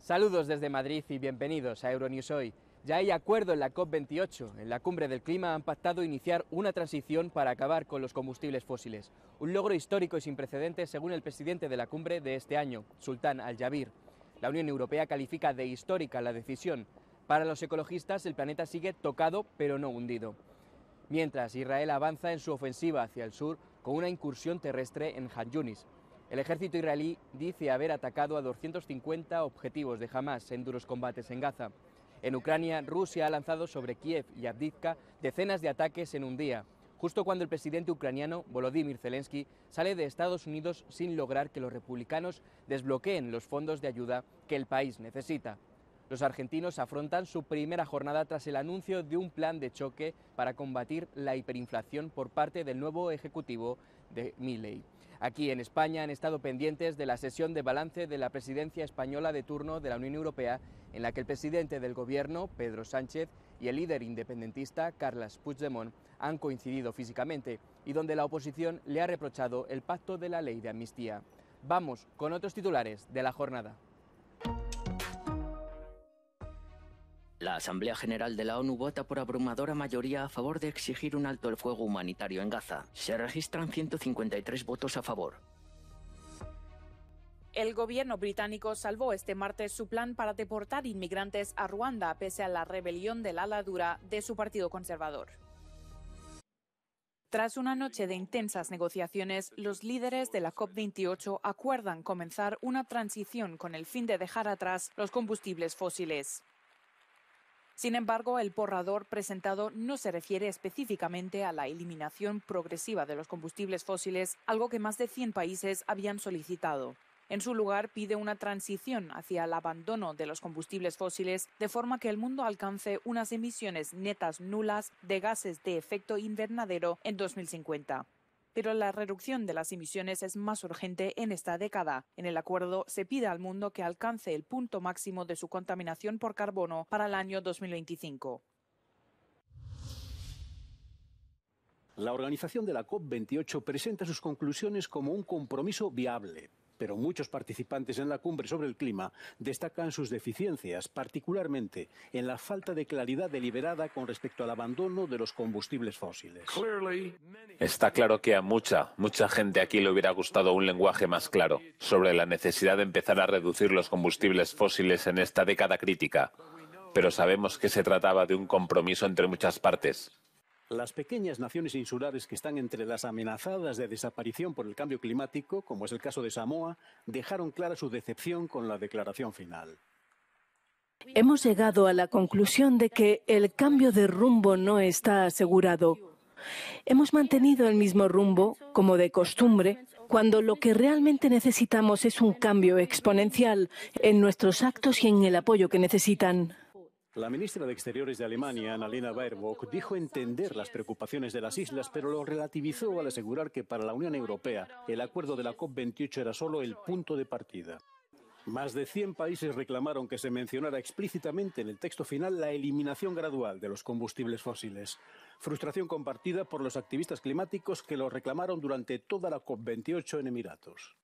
Saludos desde Madrid y bienvenidos a Euronews Hoy. Ya hay acuerdo en la COP28. En la cumbre del clima han pactado iniciar una transición para acabar con los combustibles fósiles. Un logro histórico y sin precedentes según el presidente de la cumbre de este año, Sultan Al-Jaber. La Unión Europea califica de histórica la decisión. Para los ecologistas, el planeta sigue tocado pero no hundido. Mientras, Israel avanza en su ofensiva hacia el sur con una incursión terrestre en Han Yunis. El ejército israelí dice haber atacado a 250 objetivos de Hamas en duros combates en Gaza. En Ucrania, Rusia ha lanzado sobre Kiev y Avdiivka decenas de ataques en un día, justo cuando el presidente ucraniano, Volodymyr Zelensky, sale de Estados Unidos sin lograr que los republicanos desbloqueen los fondos de ayuda que el país necesita. Los argentinos afrontan su primera jornada tras el anuncio de un plan de choque para combatir la hiperinflación por parte del nuevo ejecutivo de Milei. Aquí en España han estado pendientes de la sesión de balance de la presidencia española de turno de la Unión Europea, en la que el presidente del gobierno, Pedro Sánchez, y el líder independentista, Carles Puigdemont, han coincidido físicamente y donde la oposición le ha reprochado el pacto de la ley de amnistía. Vamos con otros titulares de la jornada. La Asamblea General de la ONU vota por abrumadora mayoría a favor de exigir un alto el fuego humanitario en Gaza. Se registran 153 votos a favor. El gobierno británico salvó este martes su plan para deportar inmigrantes a Ruanda pese a la rebelión del ala dura de su partido conservador. Tras una noche de intensas negociaciones, los líderes de la COP28 acuerdan comenzar una transición con el fin de dejar atrás los combustibles fósiles. Sin embargo, el borrador presentado no se refiere específicamente a la eliminación progresiva de los combustibles fósiles, algo que más de 100 países habían solicitado. En su lugar, pide una transición hacia el abandono de los combustibles fósiles, de forma que el mundo alcance unas emisiones netas nulas de gases de efecto invernadero en 2050. Pero la reducción de las emisiones es más urgente en esta década. En el acuerdo se pide al mundo que alcance el punto máximo de su contaminación por carbono para el año 2025. La organización de la COP28 presenta sus conclusiones como un compromiso viable, pero muchos participantes en la cumbre sobre el clima destacan sus deficiencias, particularmente en la falta de claridad deliberada con respecto al abandono de los combustibles fósiles. Está claro que a mucha gente aquí le hubiera gustado un lenguaje más claro sobre la necesidad de empezar a reducir los combustibles fósiles en esta década crítica, pero sabemos que se trataba de un compromiso entre muchas partes. Las pequeñas naciones insulares que están entre las amenazadas de desaparición por el cambio climático, como es el caso de Samoa, dejaron clara su decepción con la declaración final. Hemos llegado a la conclusión de que el cambio de rumbo no está asegurado. Hemos mantenido el mismo rumbo, como de costumbre, cuando lo que realmente necesitamos es un cambio exponencial en nuestros actos y en el apoyo que necesitan. La ministra de Exteriores de Alemania, Annalena Baerbock, dijo entender las preocupaciones de las islas, pero lo relativizó al asegurar que para la Unión Europea el acuerdo de la COP28 era solo el punto de partida. Más de 100 países reclamaron que se mencionara explícitamente en el texto final la eliminación gradual de los combustibles fósiles. Frustración compartida por los activistas climáticos que lo reclamaron durante toda la COP28 en Emiratos.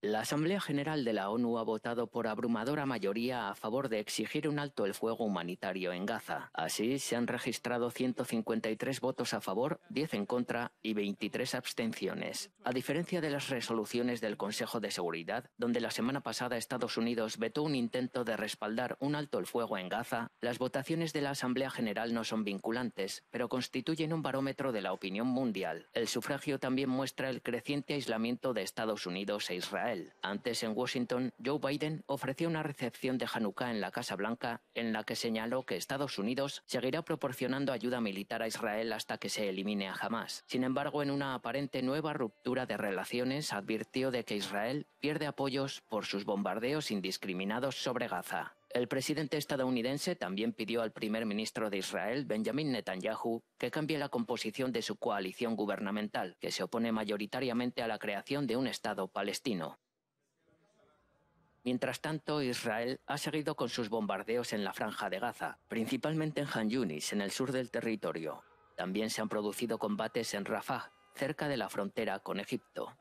La Asamblea General de la ONU ha votado por abrumadora mayoría a favor de exigir un alto el fuego humanitario en Gaza. Así, se han registrado 153 votos a favor, 10 en contra y 23 abstenciones. A diferencia de las resoluciones del Consejo de Seguridad, donde la semana pasada Estados Unidos vetó un intento de respaldar un alto el fuego en Gaza, las votaciones de la Asamblea General no son vinculantes, pero constituyen un barómetro de la opinión mundial. El sufragio también muestra el creciente aislamiento de Estados Unidos e Israel. Antes, en Washington, Joe Biden ofreció una recepción de Hanukkah en la Casa Blanca en la que señaló que Estados Unidos seguirá proporcionando ayuda militar a Israel hasta que se elimine a Hamas. Sin embargo, en una aparente nueva ruptura de relaciones, advirtió de que Israel pierde apoyos por sus bombardeos indiscriminados sobre Gaza. El presidente estadounidense también pidió al primer ministro de Israel, Benjamin Netanyahu, que cambie la composición de su coalición gubernamental, que se opone mayoritariamente a la creación de un Estado palestino. Mientras tanto, Israel ha seguido con sus bombardeos en la Franja de Gaza, principalmente en Han Yunis, en el sur del territorio. También se han producido combates en Rafah, cerca de la frontera con Egipto.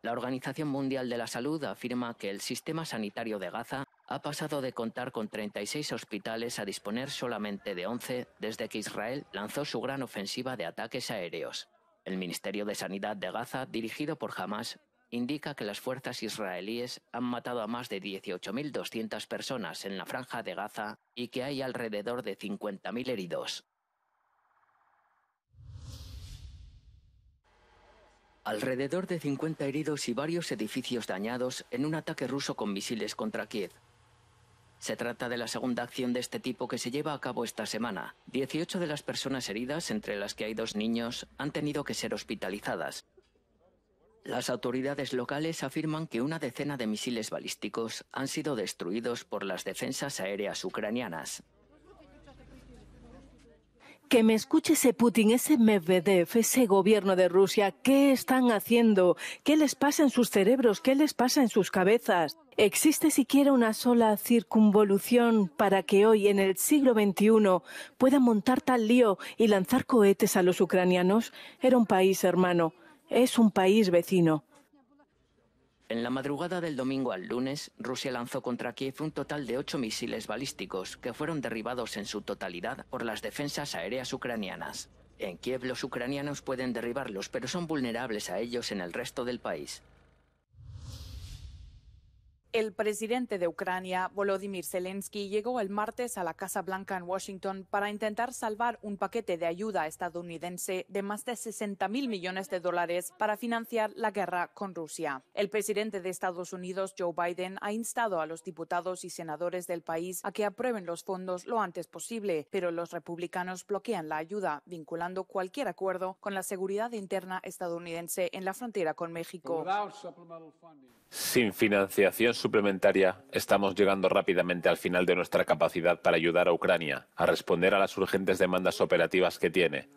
La Organización Mundial de la Salud afirma que el sistema sanitario de Gaza ha pasado de contar con 36 hospitales a disponer solamente de 11 desde que Israel lanzó su gran ofensiva de ataques aéreos. El Ministerio de Sanidad de Gaza, dirigido por Hamas, indica que las fuerzas israelíes han matado a más de 18.200 personas en la franja de Gaza y que hay alrededor de 50.000 heridos. Alrededor de 50 heridos y varios edificios dañados en un ataque ruso con misiles contra Kiev. Se trata de la segunda acción de este tipo que se lleva a cabo esta semana. 18 de las personas heridas, entre las que hay 2 niños, han tenido que ser hospitalizadas. Las autoridades locales afirman que una decena de misiles balísticos han sido destruidos por las defensas aéreas ucranianas. Que me escuche ese Putin, ese Medvedev, ese gobierno de Rusia. ¿Qué están haciendo? ¿Qué les pasa en sus cerebros? ¿Qué les pasa en sus cabezas? ¿Existe siquiera una sola circunvolución para que hoy, en el siglo XXI, puedan montar tal lío y lanzar cohetes a los ucranianos? Era un país hermano. Es un país vecino. En la madrugada del domingo al lunes, Rusia lanzó contra Kiev un total de 8 misiles balísticos que fueron derribados en su totalidad por las defensas aéreas ucranianas. En Kiev los ucranianos pueden derribarlos, pero son vulnerables a ellos en el resto del país. El presidente de Ucrania, Volodymyr Zelensky, llegó el martes a la Casa Blanca en Washington para intentar salvar un paquete de ayuda estadounidense de más de 60.000 millones de dólares para financiar la guerra con Rusia. El presidente de Estados Unidos, Joe Biden, ha instado a los diputados y senadores del país a que aprueben los fondos lo antes posible, pero los republicanos bloquean la ayuda, vinculando cualquier acuerdo con la seguridad interna estadounidense en la frontera con México. Sin financiación suplementaria, estamos llegando rápidamente al final de nuestra capacidad para ayudar a Ucrania a responder a las urgentes demandas operativas que tiene.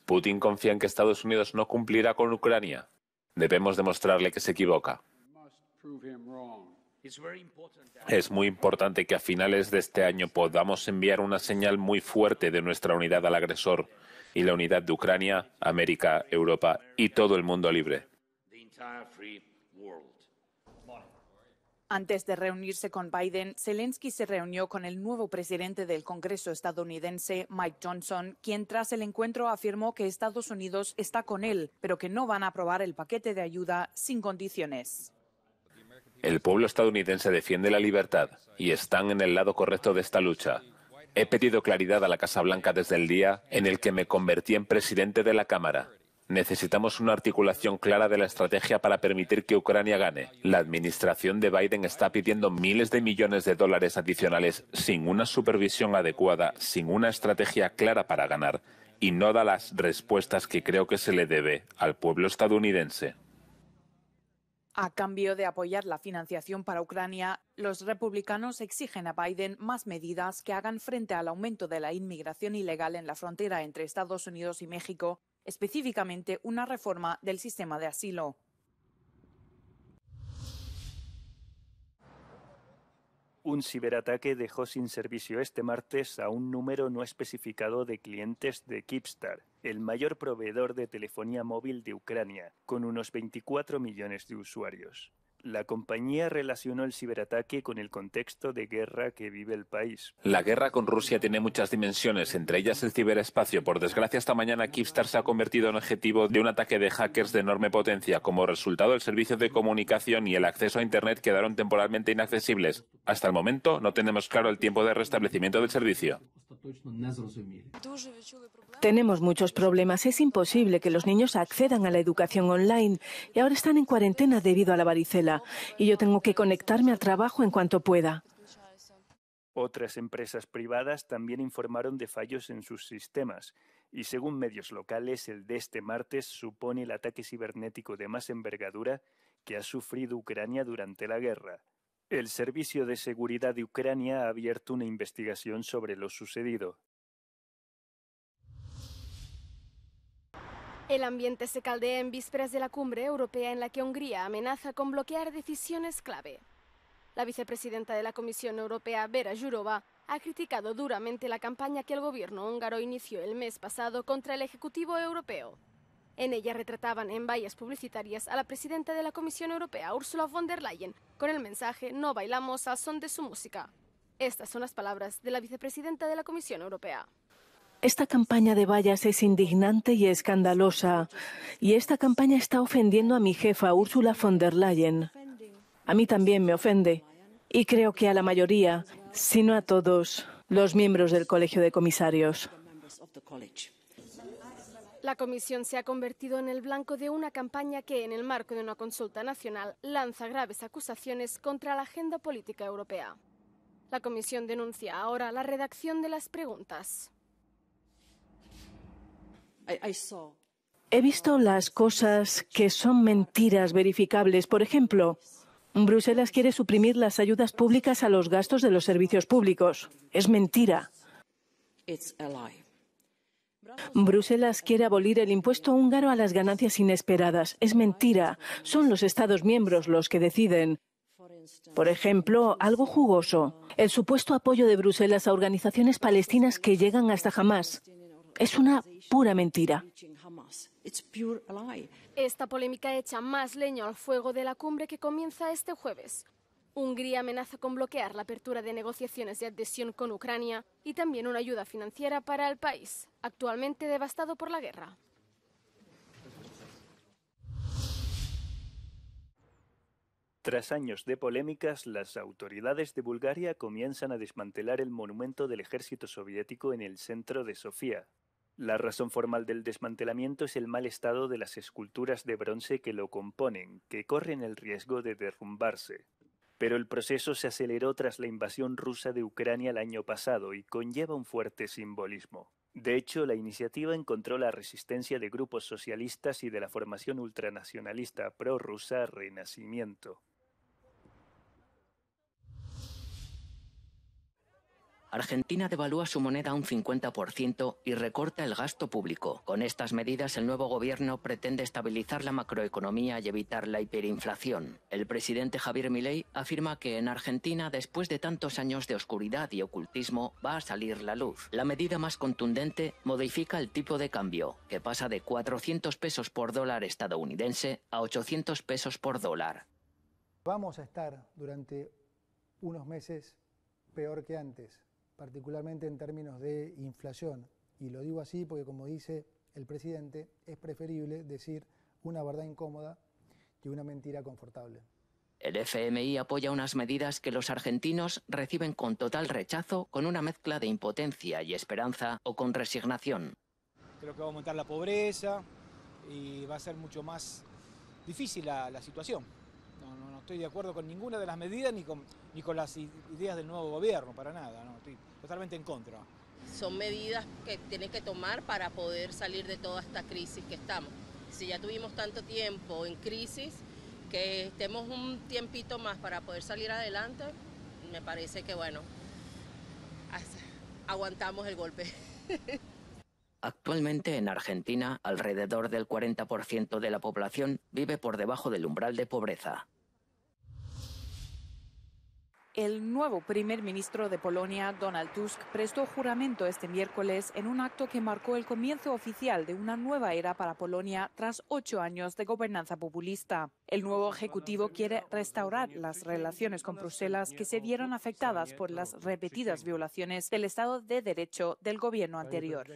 Putin confía en que Estados Unidos no cumplirá con Ucrania. Debemos demostrarle que se equivoca. Es muy importante que a finales de este año podamos enviar una señal muy fuerte de nuestra unidad al agresor y la unidad de Ucrania, América, Europa y todo el mundo libre. Antes de reunirse con Biden, Zelensky se reunió con el nuevo presidente del Congreso estadounidense, Mike Johnson, quien tras el encuentro afirmó que Estados Unidos está con él, pero que no van a aprobar el paquete de ayuda sin condiciones. El pueblo estadounidense defiende la libertad y están en el lado correcto de esta lucha. He pedido claridad a la Casa Blanca desde el día en el que me convertí en presidente de la Cámara. Necesitamos una articulación clara de la estrategia para permitir que Ucrania gane. La administración de Biden está pidiendo miles de millones de dólares adicionales sin una supervisión adecuada, sin una estrategia clara para ganar, y no da las respuestas que creo que se le debe al pueblo estadounidense. A cambio de apoyar la financiación para Ucrania, los republicanos exigen a Biden más medidas que hagan frente al aumento de la inmigración ilegal en la frontera entre Estados Unidos y México, específicamente una reforma del sistema de asilo. Un ciberataque dejó sin servicio este martes a un número no especificado de clientes de Kyivstar, el mayor proveedor de telefonía móvil de Ucrania, con unos 24 millones de usuarios. La compañía relacionó el ciberataque con el contexto de guerra que vive el país. La guerra con Rusia tiene muchas dimensiones, entre ellas el ciberespacio. Por desgracia, esta mañana Kyivstar se ha convertido en objetivo de un ataque de hackers de enorme potencia. Como resultado, el servicio de comunicación y el acceso a Internet quedaron temporalmente inaccesibles. Hasta el momento, no tenemos claro el tiempo de restablecimiento del servicio. Tenemos muchos problemas. Es imposible que los niños accedan a la educación online y ahora están en cuarentena debido a la varicela. Y yo tengo que conectarme al trabajo en cuanto pueda. Otras empresas privadas también informaron de fallos en sus sistemas y según medios locales, el de este martes supone el ataque cibernético de más envergadura que ha sufrido Ucrania durante la guerra. El Servicio de Seguridad de Ucrania ha abierto una investigación sobre lo sucedido. El ambiente se caldea en vísperas de la cumbre europea en la que Hungría amenaza con bloquear decisiones clave. La vicepresidenta de la Comisión Europea, Vera Jourova, ha criticado duramente la campaña que el gobierno húngaro inició el mes pasado contra el Ejecutivo Europeo. En ella retrataban en vallas publicitarias a la presidenta de la Comisión Europea, Ursula von der Leyen, con el mensaje "No bailamos al son de su música". Estas son las palabras de la vicepresidenta de la Comisión Europea. Esta campaña de vallas es indignante y escandalosa. Y esta campaña está ofendiendo a mi jefa, Ursula von der Leyen. A mí también me ofende. Y creo que a la mayoría, si no a todos, los miembros del Colegio de Comisarios. La Comisión se ha convertido en el blanco de una campaña que, en el marco de una consulta nacional, lanza graves acusaciones contra la agenda política europea. La Comisión denuncia ahora la redacción de las preguntas. He visto las cosas que son mentiras verificables. Por ejemplo, Bruselas quiere suprimir las ayudas públicas a los gastos de los servicios públicos. Es mentira. Bruselas quiere abolir el impuesto húngaro a las ganancias inesperadas. Es mentira. Son los Estados miembros los que deciden. Por ejemplo, algo jugoso, el supuesto apoyo de Bruselas a organizaciones palestinas que llegan hasta Hamás. Es una pura mentira. Esta polémica echa más leña al fuego de la cumbre que comienza este jueves. Hungría amenaza con bloquear la apertura de negociaciones de adhesión con Ucrania y también una ayuda financiera para el país, actualmente devastado por la guerra. Tras años de polémicas, las autoridades de Bulgaria comienzan a desmantelar el monumento del ejército soviético en el centro de Sofía. La razón formal del desmantelamiento es el mal estado de las esculturas de bronce que lo componen, que corren el riesgo de derrumbarse. Pero el proceso se aceleró tras la invasión rusa de Ucrania el año pasado y conlleva un fuerte simbolismo. De hecho, la iniciativa encontró la resistencia de grupos socialistas y de la formación ultranacionalista prorrusa Renacimiento. Argentina devalúa su moneda un 50% y recorta el gasto público. Con estas medidas, el nuevo gobierno pretende estabilizar la macroeconomía y evitar la hiperinflación. El presidente Javier Milei afirma que en Argentina, después de tantos años de oscuridad y ocultismo, va a salir la luz. La medida más contundente modifica el tipo de cambio, que pasa de 400 pesos por dólar estadounidense a 800 pesos por dólar. Vamos a estar durante unos meses peor que antes, particularmente en términos de inflación. Y lo digo así porque, como dice el presidente, es preferible decir una verdad incómoda que una mentira confortable. El FMI apoya unas medidas que los argentinos reciben con total rechazo, con una mezcla de impotencia y esperanza o con resignación. Creo que va a aumentar la pobreza y va a ser mucho más difícil la situación. No estoy de acuerdo con ninguna de las medidas ni con las ideas del nuevo gobierno, para nada, no, estoy totalmente en contra. Son medidas que tienen que tomar para poder salir de toda esta crisis que estamos. Si ya tuvimos tanto tiempo en crisis, que estemos un tiempito más para poder salir adelante, me parece que, bueno, aguantamos el golpe. Actualmente en Argentina, alrededor del 40% de la población vive por debajo del umbral de pobreza. El nuevo primer ministro de Polonia, Donald Tusk, prestó juramento este miércoles en un acto que marcó el comienzo oficial de una nueva era para Polonia tras 8 años de gobernanza populista. El nuevo ejecutivo quiere restaurar las relaciones con Bruselas que se vieron afectadas por las repetidas violaciones del Estado de Derecho del gobierno anterior.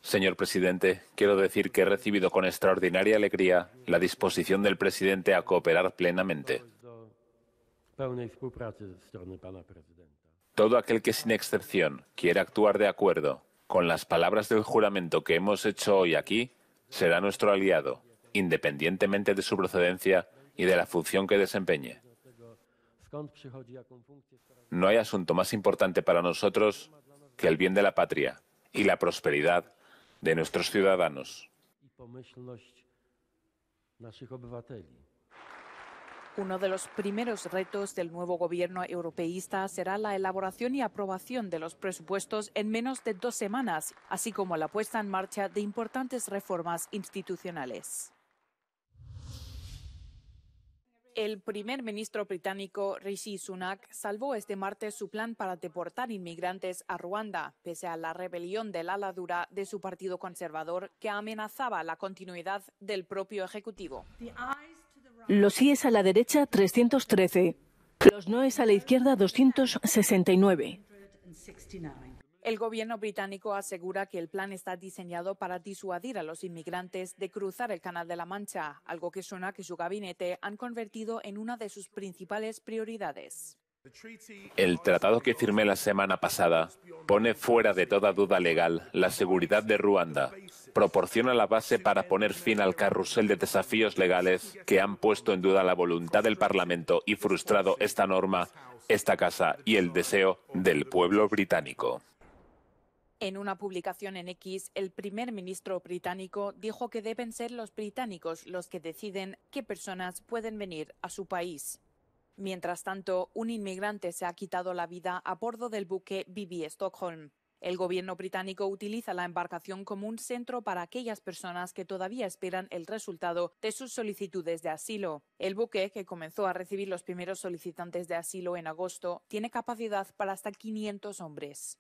Señor presidente, quiero decir que he recibido con extraordinaria alegría la disposición del presidente a cooperar plenamente. Todo aquel que sin excepción quiera actuar de acuerdo con las palabras del juramento que hemos hecho hoy aquí, será nuestro aliado, independientemente de su procedencia y de la función que desempeñe. No hay asunto más importante para nosotros que el bien de la patria y la prosperidad de nuestros ciudadanos. Uno de los primeros retos del nuevo gobierno europeísta será la elaboración y aprobación de los presupuestos en menos de 2 semanas, así como la puesta en marcha de importantes reformas institucionales. El primer ministro británico Rishi Sunak salvó este martes su plan para deportar inmigrantes a Ruanda, pese a la rebelión del ala dura de su partido conservador que amenazaba la continuidad del propio ejecutivo. Los síes a la derecha, 313. Los noes a la izquierda, 269. El gobierno británico asegura que el plan está diseñado para disuadir a los inmigrantes de cruzar el Canal de la Mancha, algo que Sunak y su gabinete han convertido en una de sus principales prioridades. El tratado que firmé la semana pasada pone fuera de toda duda legal la seguridad de Ruanda. Proporciona la base para poner fin al carrusel de desafíos legales que han puesto en duda la voluntad del Parlamento y frustrado esta norma, esta casa y el deseo del pueblo británico. En una publicación en X, el primer ministro británico dijo que deben ser los británicos los que deciden qué personas pueden venir a su país. Mientras tanto, un inmigrante se ha quitado la vida a bordo del buque BB Stockholm. El gobierno británico utiliza la embarcación como un centro para aquellas personas que todavía esperan el resultado de sus solicitudes de asilo. El buque, que comenzó a recibir los primeros solicitantes de asilo en agosto, tiene capacidad para hasta 500 hombres.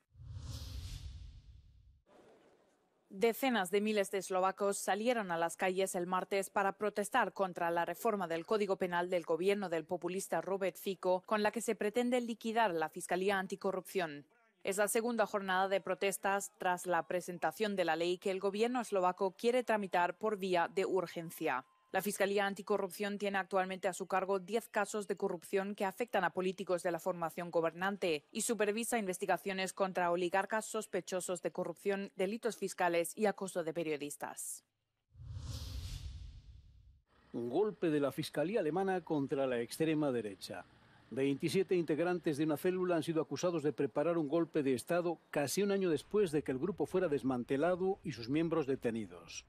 Decenas de miles de eslovacos salieron a las calles el martes para protestar contra la reforma del Código Penal del gobierno del populista Robert Fico, con la que se pretende liquidar la Fiscalía Anticorrupción. Es la segunda jornada de protestas tras la presentación de la ley que el gobierno eslovaco quiere tramitar por vía de urgencia. La Fiscalía Anticorrupción tiene actualmente a su cargo 10 casos de corrupción que afectan a políticos de la formación gobernante y supervisa investigaciones contra oligarcas sospechosos de corrupción, delitos fiscales y acoso de periodistas. Un golpe de la Fiscalía alemana contra la extrema derecha. 27 integrantes de una célula han sido acusados de preparar un golpe de Estado casi un año después de que el grupo fuera desmantelado y sus miembros detenidos.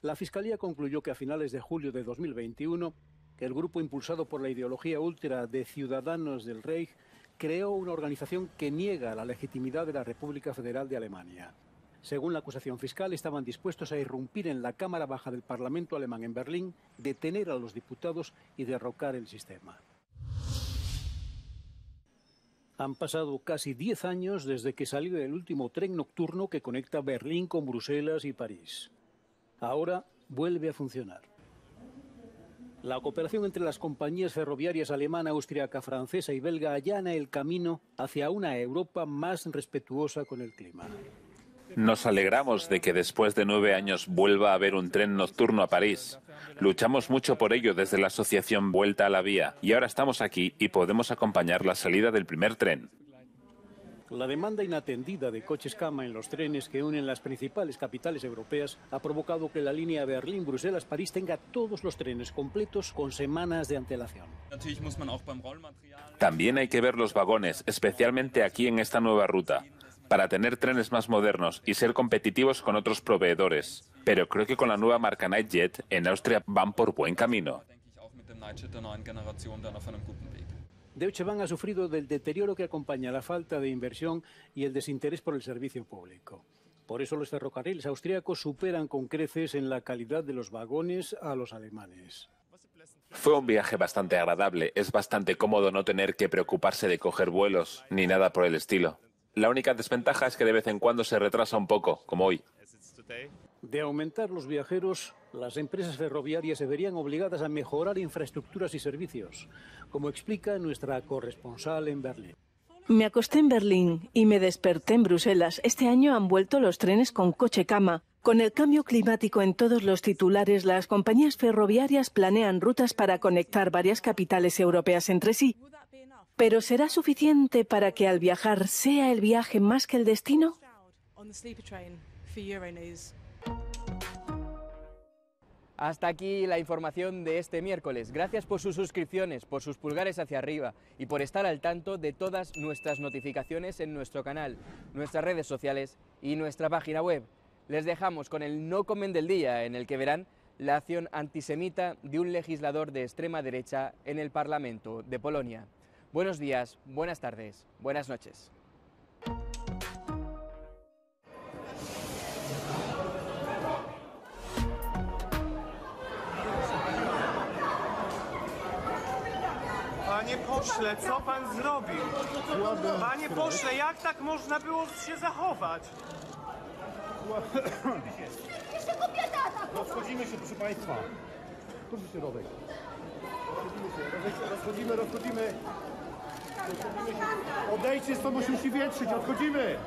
La Fiscalía concluyó que a finales de julio de 2021, que el grupo impulsado por la ideología ultra de Ciudadanos del Reich creó una organización que niega la legitimidad de la República Federal de Alemania. Según la acusación fiscal, estaban dispuestos a irrumpir en la Cámara Baja del Parlamento alemán en Berlín, detener a los diputados y derrocar el sistema. Han pasado casi 10 años desde que salió el último tren nocturno que conecta Berlín con Bruselas y París. Ahora vuelve a funcionar. La cooperación entre las compañías ferroviarias alemana, austríaca, francesa y belga allana el camino hacia una Europa más respetuosa con el clima. Nos alegramos de que después de 9 años vuelva a haber un tren nocturno a París. Luchamos mucho por ello desde la asociación Vuelta a la Vía y ahora estamos aquí y podemos acompañar la salida del primer tren. La demanda inatendida de coches cama en los trenes que unen las principales capitales europeas ha provocado que la línea Berlín-Bruselas-París tenga todos los trenes completos con semanas de antelación. También hay que ver los vagones, especialmente aquí en esta nueva ruta, para tener trenes más modernos y ser competitivos con otros proveedores. Pero creo que con la nueva marca Nightjet en Austria van por buen camino. Deutsche Bahn ha sufrido del deterioro que acompaña la falta de inversión y el desinterés por el servicio público. Por eso los ferrocarriles austríacos superan con creces en la calidad de los vagones a los alemanes. Fue un viaje bastante agradable. Es bastante cómodo no tener que preocuparse de coger vuelos ni nada por el estilo. La única desventaja es que de vez en cuando se retrasa un poco, como hoy. De aumentar los viajeros, las empresas ferroviarias se verían obligadas a mejorar infraestructuras y servicios, como explica nuestra corresponsal en Berlín. Me acosté en Berlín y me desperté en Bruselas. Este año han vuelto los trenes con coche cama. Con el cambio climático en todos los titulares, las compañías ferroviarias planean rutas para conectar varias capitales europeas entre sí. ¿Pero será suficiente para que al viajar sea el viaje más que el destino? Hasta aquí la información de este miércoles. Gracias por sus suscripciones, por sus pulgares hacia arriba y por estar al tanto de todas nuestras notificaciones en nuestro canal, nuestras redes sociales y nuestra página web. Les dejamos con el No Comen del día, en el que verán la acción antisemita de un legislador de extrema derecha en el Parlamento de Polonia. Buenos días, buenas tardes, buenas noches. pośle, co pan zrobił? Panie pośle, jak tak można było się zachować? Rozchodzimy się, proszę państwa. Proszę się, Rodek. Rozchodzimy się. Odejdźcie stąd, bo się musi wietrzyć, odchodzimy.